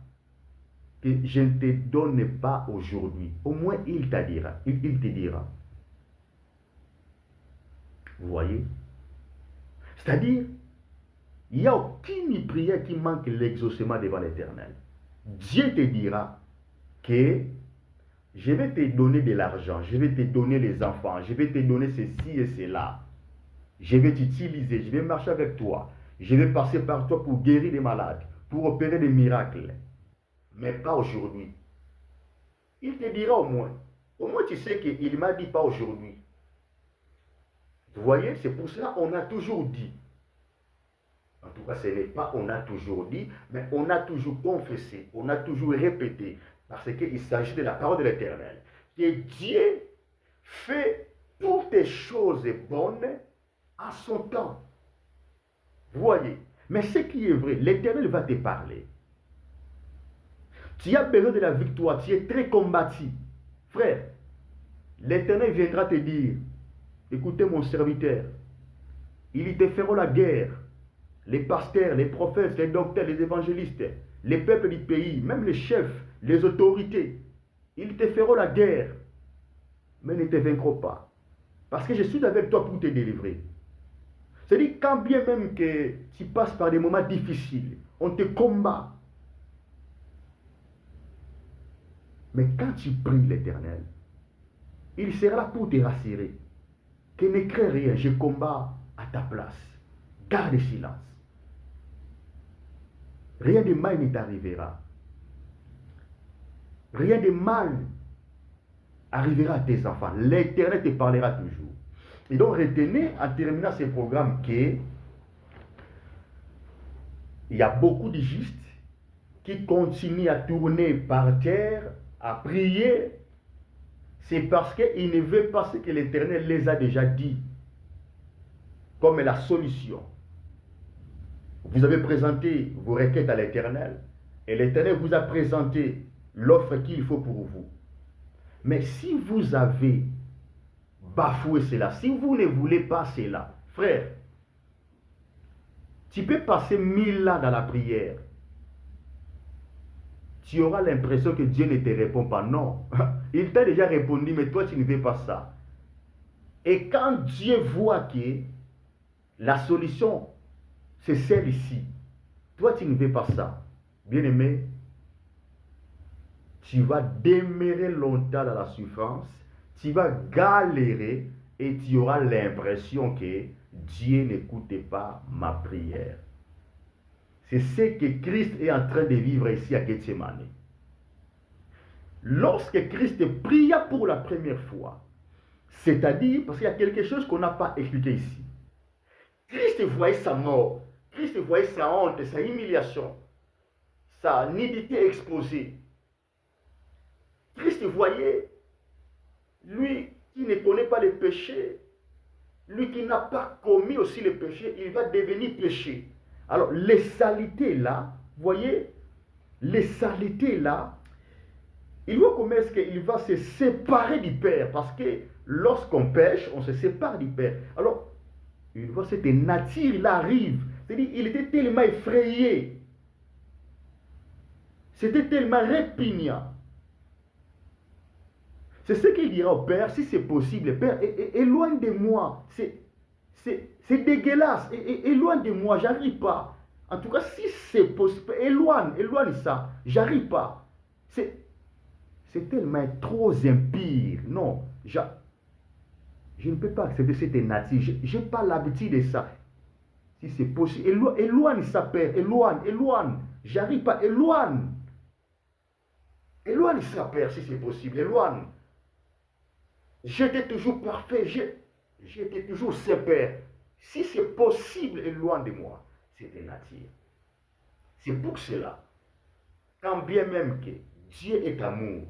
que je ne te donne pas aujourd'hui. Au moins il te dira. Il te dira. Vous voyez? C'est-à-dire, il n'y a aucune prière qui manque l'exaucement devant l'Éternel. Dieu te dira que je vais te donner de l'argent, je vais te donner les enfants, je vais te donner ceci et cela. Je vais t'utiliser, je vais marcher avec toi. Je vais passer par toi pour guérir des malades, pour opérer des miracles. Mais pas aujourd'hui. Il te dira au moins. Au moins tu sais qu'il ne m'a dit pas aujourd'hui. Vous voyez, c'est pour cela qu'on a toujours dit. En tout cas, ce n'est pas on a toujours dit, mais on a toujours confessé, on a toujours répété. Parce qu'il s'agit de la parole de l'Éternel. Que Dieu fait toutes les choses bonnes à son temps. Vous voyez. Mais ce qui est vrai, l'Éternel va te parler. Tu as besoin de la victoire, tu es très combattu. Frère, l'Éternel viendra te dire, écoutez mon serviteur, ils te feront la guerre. Les pasteurs, les prophètes, les docteurs, les évangélistes, les peuples du pays, même les chefs, les autorités, ils te feront la guerre, mais ne te vaincront pas. Parce que je suis avec toi pour te délivrer. C'est-à-dire, quand bien même que tu passes par des moments difficiles, on te combat. Mais quand tu pries l'Éternel, il sera là pour te rassurer. Que ne crains rien, je combats à ta place. Garde silence. Rien de mal ne t'arrivera. Rien de mal arrivera à tes enfants. L'Éternel te parlera toujours. Et donc retenez en terminant ce programme qu'il y a beaucoup de justes qui continuent à tourner par terre, à prier. C'est parce qu'ils ne veulent pas ce que l'Éternel les a déjà dit comme la solution. Vous avez présenté vos requêtes à l'Éternel. Et l'Éternel vous a présenté l'offre qu'il faut pour vous. Mais si vous avez bafoué cela, si vous ne voulez pas cela, frère, tu peux passer 1000 ans dans la prière. Tu auras l'impression que Dieu ne te répond pas. Non, il t'a déjà répondu, mais toi tu ne veux pas ça. Et quand Dieu voit que la solution, c'est celle-ci, toi tu ne veux pas ça, bien-aimé, tu vas demeurer longtemps dans la souffrance, tu vas galérer et tu auras l'impression que Dieu n'écoute pas ma prière. C'est ce que Christ est en train de vivre ici à Gethsemane. Lorsque Christ pria pour la première fois, c'est-à-dire, parce qu'il y a quelque chose qu'on n'a pas expliqué ici. Christ voyait sa mort, Christ voyait sa honte, sa humiliation, sa nudité exposée. Christ voyait, lui qui ne connaît pas les péchés, lui qui n'a pas commis aussi les péchés, il va devenir péché. Alors, les saletés là, voyez, les saletés là, il voit comment est-ce qu'il va se séparer du Père, parce que lorsqu'on pêche, on se sépare du Père. Alors, il voit cette nature, il arrive. C'est-à-dire, il était tellement effrayé. C'était tellement répugnant. C'est ce qu'il dira au Père, si c'est possible, Père, éloigne de moi. C'est dégueulasse. Éloigne de moi, j'arrive pas. En tout cas, si c'est possible, éloigne ça. J'arrive pas. C'est tellement trop impire. Non, je ne peux pas accepter cette nature. Je n'ai pas l'habitude de ça. Si c'est possible, éloigne ça, Père. Éloigne. J'arrive pas, éloigne. Éloigne ça, Père, si c'est possible. Éloigne. J'étais toujours parfait. J'étais toujours saint, Père. Si c'est possible, éloigne de moi cette nature. C'est pour cela, quand bien même que Dieu est amour,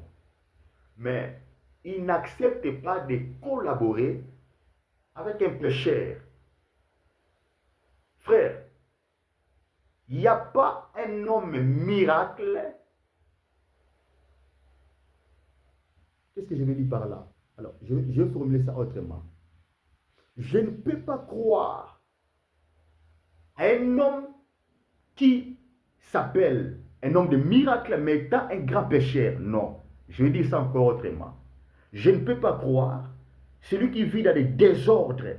mais il n'accepte pas de collaborer avec un pécheur. Frère, il n'y a pas un homme miracle. Qu'est-ce que je veux dire par là? Alors, je vais formuler ça autrement. Je ne peux pas croire à un homme qui s'appelle un homme de miracle, mais étant un grand pécheur. Non, je vais dire ça encore autrement. Je ne peux pas croire celui qui vit dans des désordres,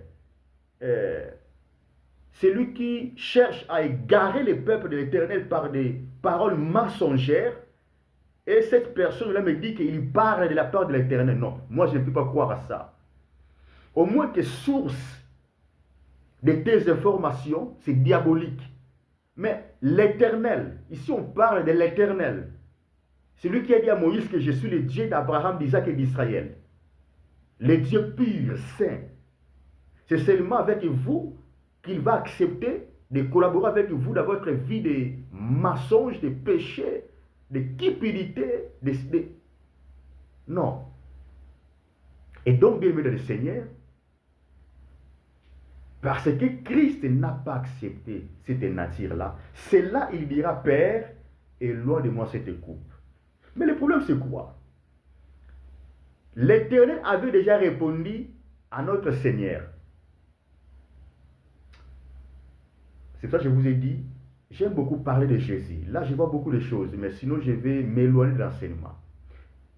celui qui cherche à égarer le peuple de l'Éternel par des paroles mensongères, et cette personne-là me dit qu'il parle de la part de l'Éternel. Non, moi je ne peux pas croire à ça. Au moins que source de tes informations, c'est diabolique. Mais l'Éternel, ici on parle de l'Éternel. C'est lui qui a dit à Moïse que je suis le Dieu d'Abraham, d'Isaac et d'Israël. Le Dieu pur, saint. C'est seulement avec vous qu'il va accepter de collaborer avec vous dans votre vie de mensonges, de péchés, de cupidité, Non. Et donc, bien aimé dans le Seigneur, parce que Christ n'a pas accepté cette nature-là, c'est là il dira, Père, éloigne de moi cette coupe. Mais le problème, c'est quoi? L'Éternel avait déjà répondu à notre Seigneur. C'est pour ça que je vous ai dit, j'aime beaucoup parler de Jésus. Là, je vois beaucoup de choses, mais sinon, je vais m'éloigner de l'enseignement.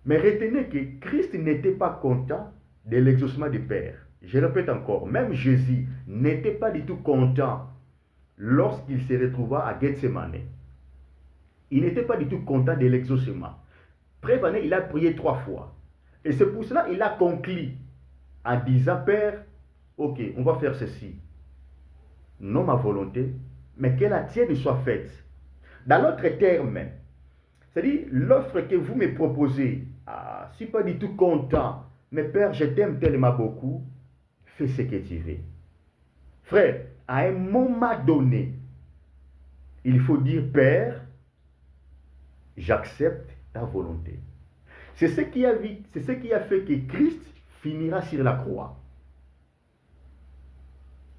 Mais retenez que Christ n'était pas content de l'exaucement du Père. Je répète encore, même Jésus n'était pas du tout content lorsqu'il se retrouva à Gethsemane. Il n'était pas du tout content de l'exaucement. Prévané, il a prié 3 fois. Et c'est pour cela qu'il a conclu en disant, Père, ok, on va faire ceci. Non ma volonté, mais que la tienne soit faite. Dans l'autre terme, c'est-à-dire l'offre que vous me proposez, je ne suis pas du tout content, mais Père, je t'aime tellement beaucoup, fais ce que tu veux. Frère, à un moment donné, il faut dire, Père, j'accepte ta volonté. C'est ce qui a fait que Christ finira sur la croix.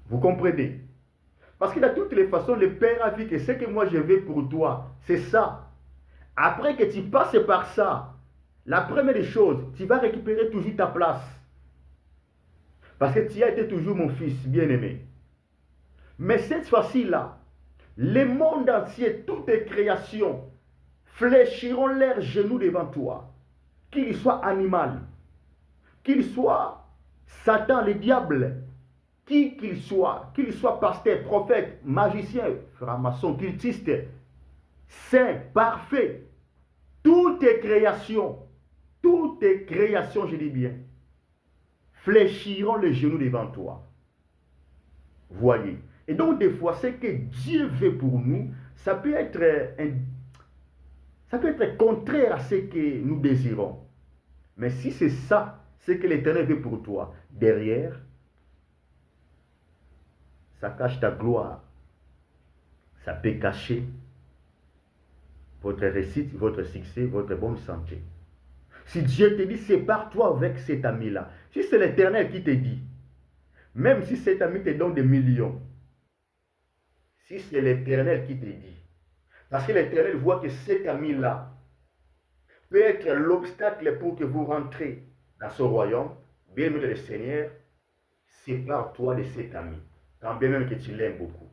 Vous comprenez? Parce que de toutes les façons, le Père a dit que ce que moi je veux pour toi, c'est ça. Après que tu passes par ça, la première des choses, tu vas récupérer toujours ta place. Parce que tu as été toujours mon fils bien-aimé. Mais cette fois-ci-là, le monde entier, toutes les créations, fléchiront leurs genoux devant toi. Qu'il soit animal, qu'il soit Satan, le diable, qui qu'il soit pasteur, prophète, magicien, franc-maçon, cultiste, saint, parfait, toutes les créations, je dis bien, fléchiront les genoux devant toi. Voyez. Et donc, des fois, ce que Dieu veut pour nous, ça peut être contraire à ce que nous désirons. Mais si c'est ça, ce que l'Éternel veut pour toi, derrière, ça cache ta gloire. Ça peut cacher votre réussite, votre succès, votre bonne santé. Si Dieu te dit, sépare-toi avec cet ami-là. Si c'est l'Éternel qui te dit, même si cet ami te donne des millions, si c'est l'Éternel qui te dit, parce que l'Éternel voit que cet ami-là peut être l'obstacle pour que vous rentrez dans ce royaume, bien aimé le Seigneur, sépare-toi de cet ami, quand bien même que tu l'aimes beaucoup.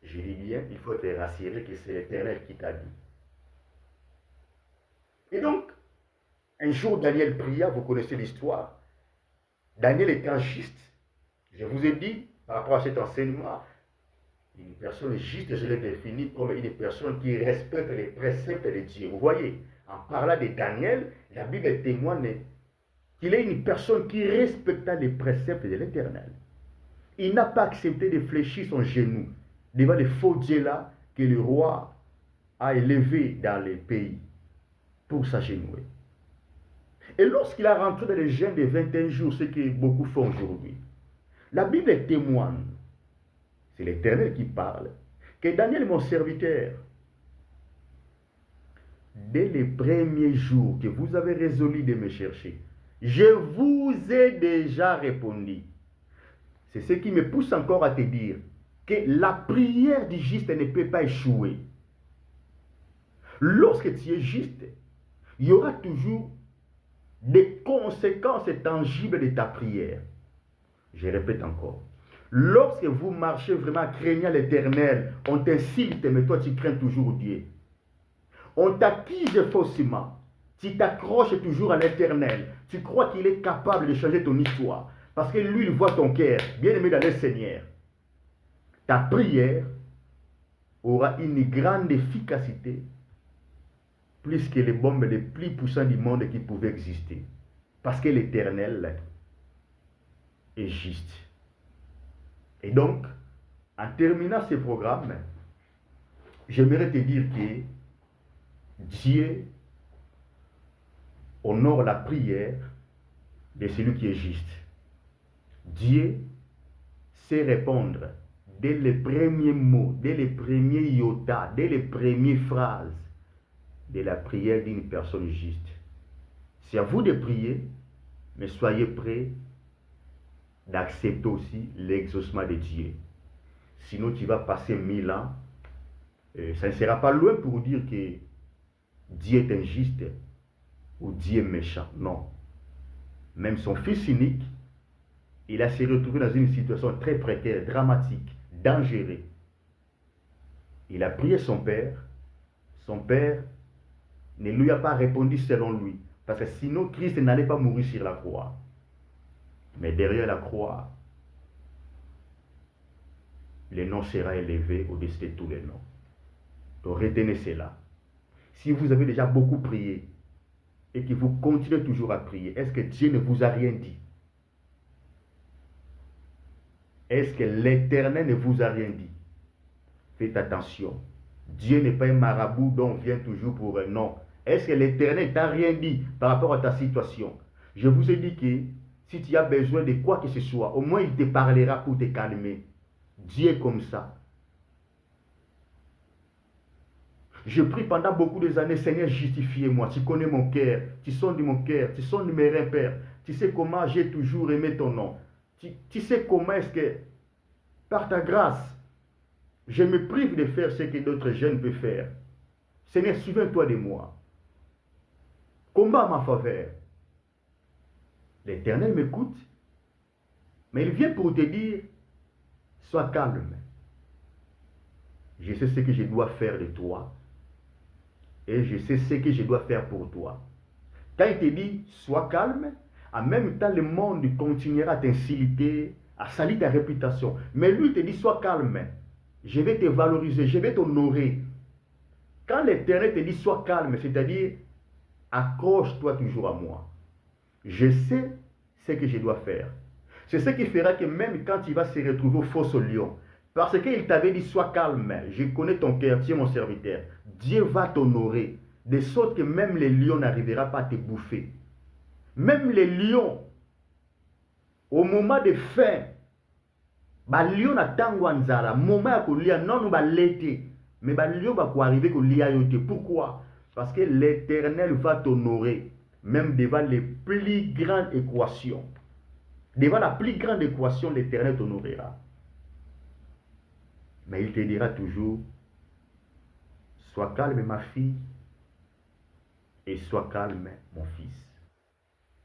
Je dis bien, il faut te rassurer que c'est l'Éternel qui t'a dit. Et donc, un jour, Daniel pria, vous connaissez l'histoire. Daniel étant juste, je vous ai dit, par rapport à cet enseignement, une personne juste, je l'ai définie comme une personne qui respecte les préceptes de Dieu. Vous voyez, en parlant de Daniel, la Bible témoigne qu'il est une personne qui respecta les préceptes de l'Éternel. Il n'a pas accepté de fléchir son genou devant les faux dieux-là que le roi a élevés dans les pays pour s'agenouiller. Et lorsqu'il a rentré dans les jeûnes de 21 jours, ce que beaucoup font aujourd'hui, la Bible témoigne, c'est l'Éternel qui parle, que Daniel, mon serviteur, dès les premiers jours que vous avez résolu de me chercher, je vous ai déjà répondu. C'est ce qui me pousse encore à te dire que la prière du juste ne peut pas échouer. Lorsque tu es juste, il y aura toujours des conséquences tangibles de ta prière. Je répète encore. Lorsque vous marchez vraiment craignant l'Éternel, on t'insulte, mais toi tu crains toujours Dieu. On t'accuse faussement. Tu t'accroches toujours à l'Éternel. Tu crois qu'il est capable de changer ton histoire. Parce que lui, il voit ton cœur. Bien-aimé dans le Seigneur. Ta prière aura une grande efficacité. Plus que les bombes les plus puissantes du monde qui pouvaient exister. Parce que l'Éternel est juste. Et donc, en terminant ce programme, j'aimerais te dire que Dieu honore la prière de celui qui est juste. Dieu sait répondre dès les premiers mots, dès les premiers iota, dès les premières phrases de la prière d'une personne juste. C'est à vous de prier, mais soyez prêts d'accepter aussi l'exaucement de Dieu. Sinon, tu vas passer 1000 ans. Ça ne sera pas loin pour dire que Dieu est injuste ou Dieu est méchant. Non. Même son fils unique, il a se retrouvé dans une situation très précaire, dramatique, dangereuse. Il a prié son père. Son père ne lui a pas répondu selon lui. Parce que sinon, Christ n'allait pas mourir sur la croix. Mais derrière la croix, le nom sera élevé au-dessus de tous les noms. Donc retenez cela. Si vous avez déjà beaucoup prié et que vous continuez toujours à prier, est-ce que Dieu ne vous a rien dit? Est-ce que l'Éternel ne vous a rien dit? Faites attention. Dieu n'est pas un marabout dont on vient toujours pour un nom. Est-ce que l'Éternel t'a rien dit par rapport à ta situation? Je vous ai dit que si tu as besoin de quoi que ce soit, au moins il te parlera pour te calmer. Dieu est comme ça. Je prie pendant beaucoup de années, Seigneur, justifie-moi. Tu connais mon cœur, tu sondes mon cœur, tu sondes mes reins, Père. Tu sais comment j'ai toujours aimé ton nom. Tu sais comment est-ce que, par ta grâce, je me prive de faire ce que d'autres jeunes peuvent faire. Seigneur, souviens-toi de moi. Combat en ma faveur. L'Éternel m'écoute, mais il vient pour te dire, sois calme. Je sais ce que je dois faire de toi et je sais ce que je dois faire pour toi. Quand il te dit, sois calme, en même temps, le monde continuera à t'insulter, à salir ta réputation. Mais lui te dit, sois calme. Je vais te valoriser, je vais t'honorer. Quand l'Éternel te dit, sois calme, c'est-à-dire, accroche-toi toujours à moi. Je sais ce que je dois faire. C'est ce qui fera que même quand il va se retrouver au fosse au lion, parce qu'il t'avait dit, sois calme, je connais ton cœur, tu es mon serviteur. Dieu va t'honorer, de sorte que même les lions n'arriveront pas à te bouffer. Même les lions, au moment de faim, les lions n'attendent pas moment à kolia non nous l'été, mais les lions va arriver kolia yote. Pourquoi? Parce que l'Éternel va t'honorer, même devant les plus grandes équations. Devant la plus grande équation, l'Éternel t'honorera. Mais il te dira toujours, sois calme ma fille, et sois calme mon fils.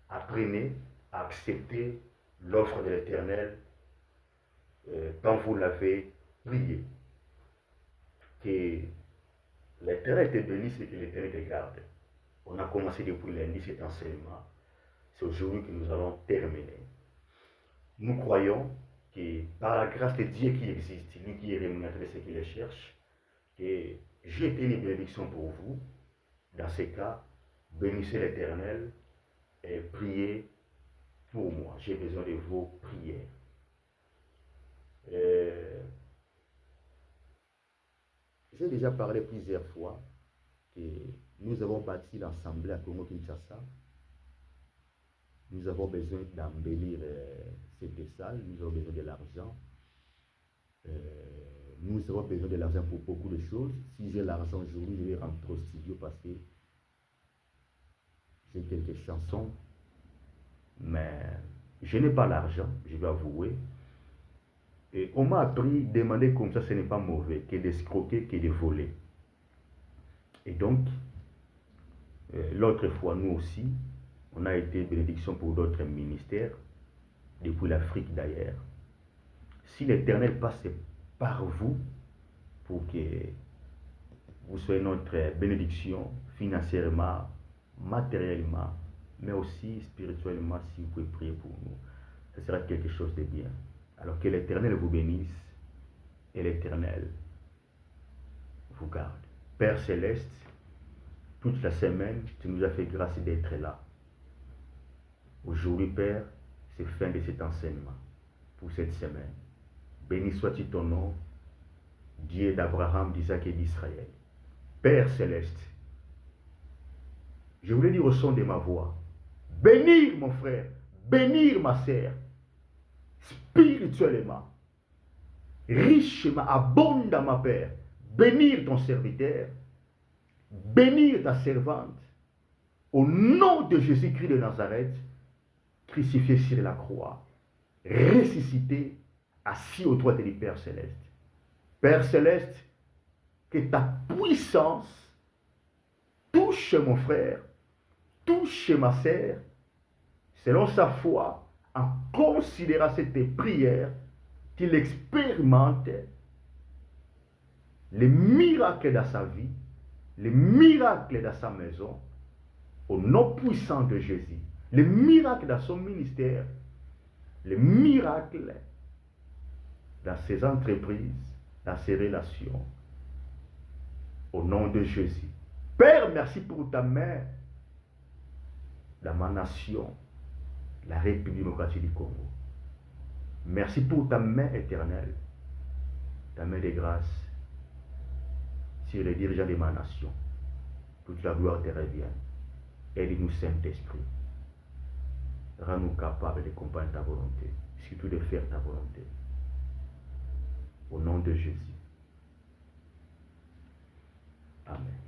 Apprenez à accepter l'offre de l'Éternel quand vous l'avez prié. Que l'Éternel te bénisse et que l'Éternel te garde. On a commencé depuis lundi cet enseignement. C'est aujourd'hui que nous allons terminer. Nous croyons que par la grâce de Dieu qui existe, lui qui est rémunéré de ceux qui le cherchent, que j'ai été une bénédiction pour vous. Dans ces cas, bénissez l'Éternel et priez pour moi. J'ai besoin de vos prières. J'ai déjà parlé plusieurs fois que nous avons bâti l'Assemblée à Congo-Kinshasa. Nous avons besoin d'embellir cette salle, nous avons besoin de l'argent. Nous avons besoin de l'argent pour beaucoup de choses. Si j'ai l'argent aujourd'hui, je vais rentrer au studio parce que j'ai quelques chansons. Mais je n'ai pas l'argent, je vais avouer. Et on m'a appris, demander comme ça, ce n'est pas mauvais, que d'escroquer, que de voler. Et donc, l'autre fois, nous aussi, on a été bénédiction pour d'autres ministères, depuis l'Afrique d'ailleurs. Si l'Éternel passe par vous, pour que vous soyez notre bénédiction financièrement, matériellement, mais aussi spirituellement, si vous pouvez prier pour nous, ce sera quelque chose de bien. Alors que l'Éternel vous bénisse et l'Éternel vous garde. Père Céleste, toute la semaine, tu nous as fait grâce d'être là. Aujourd'hui, Père, c'est fin de cet enseignement pour cette semaine. Béni soit-tu ton nom, Dieu d'Abraham, d'Isaac et d'Israël. Père Céleste, je voulais dire au son de ma voix, bénir mon frère, bénir ma sœur, spirituellement, richement, abondamment, Père, bénir ton serviteur, bénir ta servante, au nom de Jésus-Christ de Nazareth, crucifié sur la croix, ressuscité, assis au droit du Père Céleste. Père Céleste, que ta puissance touche mon frère, touche ma sœur, selon sa foi, en considérant cette prière, qu'il expérimente les miracles dans sa vie, les miracles dans sa maison, au nom puissant de Jésus, les miracles dans son ministère, les miracles dans ses entreprises, dans ses relations, au nom de Jésus. Père, merci pour ta main dans ma nation, la République démocratique du Congo. Merci pour ta main éternelle, ta main de grâce sur les dirigeants de ma nation. Toute la gloire te revient. Aide-nous, Saint-Esprit. Rends-nous capables de comprendre ta volonté, surtout de faire ta volonté. Au nom de Jésus. Amen.